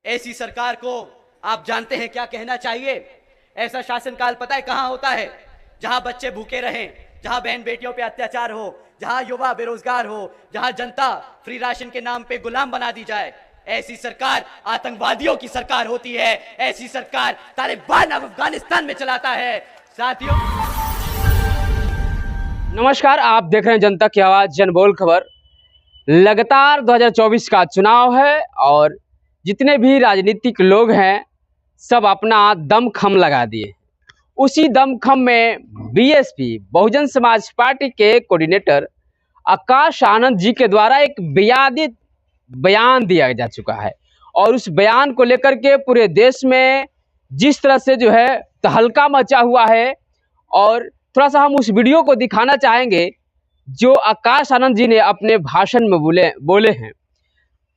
ऐसी सरकार को आप जानते हैं क्या कहना चाहिए? ऐसा शासनकाल पता है कहां होता है? जहां बच्चे भूखे रहें, जहां बहन बेटियों पे अत्याचार हो, जहां युवा बेरोजगार हो, जहां जनता फ्री राशन के नाम पे गुलाम बना दी जाए। ऐसी सरकार आतंकवादियों की सरकार होती है। ऐसी सरकार तालिबान अफगानिस्तान में चलाता है। साथियों, नमस्कार, आप देख रहे हैं जनता की आवाज जनबोल खबर। लगातार 2024 का चुनाव है और जितने भी राजनीतिक लोग हैं सब अपना दमखम लगा दिए। उसी दमखम में बीएसपी बहुजन समाज पार्टी के कोऑर्डिनेटर आकाश आनंद जी के द्वारा एक विवादित बयान दिया जा चुका है और उस बयान को लेकर के पूरे देश में जिस तरह से जो है तहलका मचा हुआ है, और थोड़ा सा हम उस वीडियो को दिखाना चाहेंगे जो आकाश आनंद जी ने अपने भाषण में बोले हैं।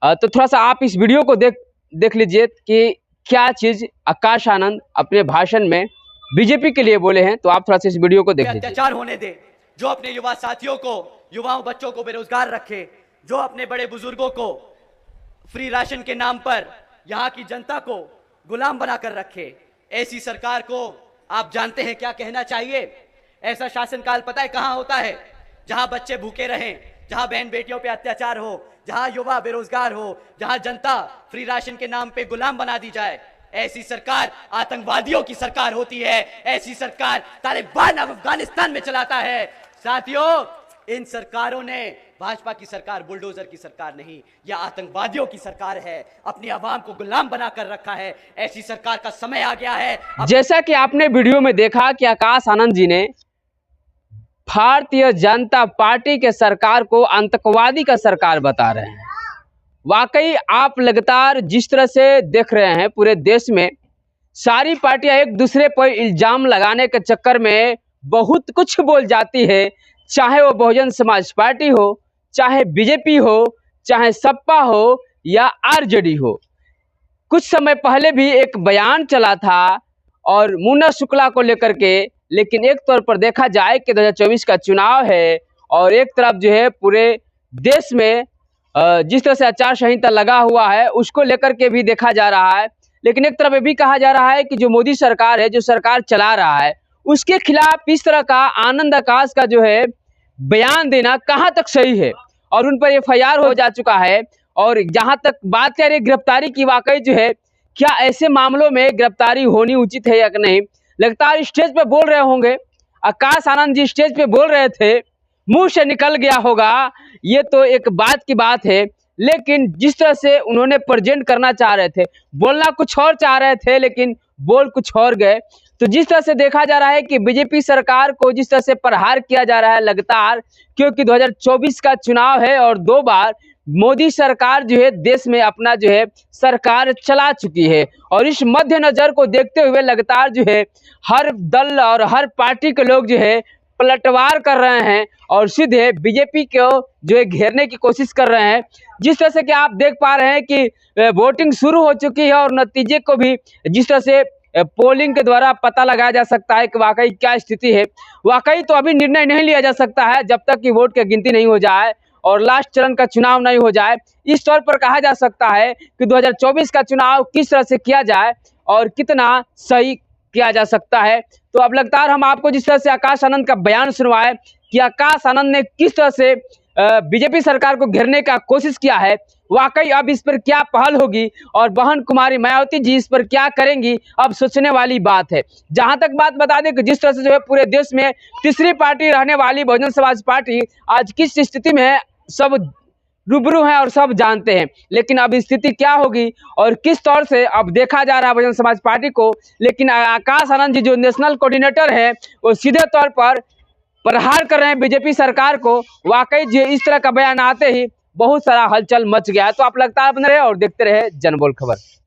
तो थोड़ा सा आप इस वीडियो को देख लीजिए कि क्या चीज़ आकाश आनंद अपने भाषण में बीजेपी के लिए बोले हैं। तो आप थोड़ा सा इस वीडियो को देख लीजिए। अत्याचार होने दे, जो अपने युवा साथियों को, युवाओं बच्चों को बेरोजगार रखे, जो अपने बड़े बुजुर्गों को फ्री राशन के नाम पर यहाँ की जनता को गुलाम बनाकर रखे। ऐसी सरकार को आप जानते हैं क्या कहना चाहिए? ऐसा शासनकाल पता है कहां होता है? जहां बच्चे भूखे रहें, जहां बहन बेटियों पे अत्याचार हो, जहां युवा बेरोजगार हो, जहां जनता फ्री राशन के नाम पे गुलाम बना दी जाए। ऐसी सरकार आतंकवादियों की सरकार होती है। ऐसी सरकार तालिबान अफगानिस्तान में चलाता है। साथियों, इन सरकारों ने, भाजपा की सरकार बुलडोजर की सरकार नहीं, यह आतंकवादियों की सरकार है। अपनी आवाम को गुलाम बनाकर रखा है। ऐसी सरकार का समय आ गया है। जैसा कि आपने वीडियो में देखा कि आकाश आनंद जी ने भारतीय जनता पार्टी के सरकार को आतंकवादी का सरकार बता रहे हैं। वाकई आप लगातार जिस तरह से देख रहे हैं पूरे देश में सारी पार्टियां एक दूसरे पर इल्जाम लगाने के चक्कर में बहुत कुछ बोल जाती है, चाहे वो बहुजन समाज पार्टी हो, चाहे बीजेपी हो, चाहे सपा हो या आरजेडी हो। कुछ समय पहले भी एक बयान चला था और मुन्ना शुक्ला को लेकर के, लेकिन एक तौर पर देखा जाए कि 2024 का चुनाव है और एक तरफ जो है पूरे देश में जिस तरह से आचार संहिता लगा हुआ है उसको लेकर के भी देखा जा रहा है, लेकिन एक तरफ ये भी कहा जा रहा है कि जो मोदी सरकार है, जो सरकार चला रहा है, उसके खिलाफ इस तरह का आनंद आकाश का जो है बयान देना कहाँ तक सही है। और उन पर एफआईआर हो जा चुका है। और जहाँ तक बात करें गिरफ्तारी की, वाकई जो है क्या ऐसे मामलों में गिरफ्तारी होनी उचित है या नहीं? लगातार स्टेज पे बोल रहे होंगे, आकाश आनंद जी स्टेज पे बोल रहे थे, मुंह से निकल गया होगा, ये तो एक बात की बात है, लेकिन जिस तरह से उन्होंने प्रेजेंट करना चाह रहे थे, बोलना कुछ और चाह रहे थे लेकिन बोल कुछ और गए। तो जिस तरह से देखा जा रहा है कि बीजेपी सरकार को जिस तरह से प्रहार किया जा रहा है लगातार, क्योंकि 2024 का चुनाव है और 2 बार मोदी सरकार जो है देश में अपना जो है सरकार चला चुकी है। और इस मद्देनजर को देखते हुए लगातार जो है हर दल और हर पार्टी के लोग जो है पलटवार कर रहे हैं और सीधे बीजेपी को जो है घेरने की कोशिश कर रहे हैं। जिस तरह से कि आप देख पा रहे हैं कि वोटिंग शुरू हो चुकी है और नतीजे को भी जिस तरह से पोलिंग के द्वारा पता लगाया जा सकता है कि वाकई क्या स्थिति है। वाकई तो अभी निर्णय नहीं लिया जा सकता है जब तक कि वोट की गिनती नहीं हो जाए और लास्ट चरण का चुनाव नहीं हो जाए। इस तौर पर कहा जा सकता है कि 2024 का चुनाव किस तरह से किया जाए और कितना सही किया जा सकता है। तो अब लगातार हम आपको जिस तरह से आकाश आनंद का बयान सुनवाए कि आकाश आनंद ने किस तरह से बीजेपी सरकार को घेरने का कोशिश किया है, वाकई अब इस पर क्या पहल होगी और बहन कुमारी मायावती जी इस पर क्या करेंगी, अब सोचने वाली बात है। जहां तक बात बता दें कि जिस तरह से जो है पूरे देश में तीसरी पार्टी रहने वाली बहुजन समाज पार्टी आज किस स्थिति में है सब रूबरू हैं और सब जानते हैं, लेकिन अब स्थिति क्या होगी और किस तौर से अब देखा जा रहा है बहुजन समाज पार्टी को। लेकिन आकाश आनंद जी जो नेशनल कोऑर्डिनेटर हैं वो सीधे तौर पर प्रहार कर रहे हैं बीजेपी सरकार को। वाकई जो इस तरह का बयान आते ही बहुत सारा हलचल मच गया है। तो आप लगातार बने रहे और देखते रहे जनबोल खबर।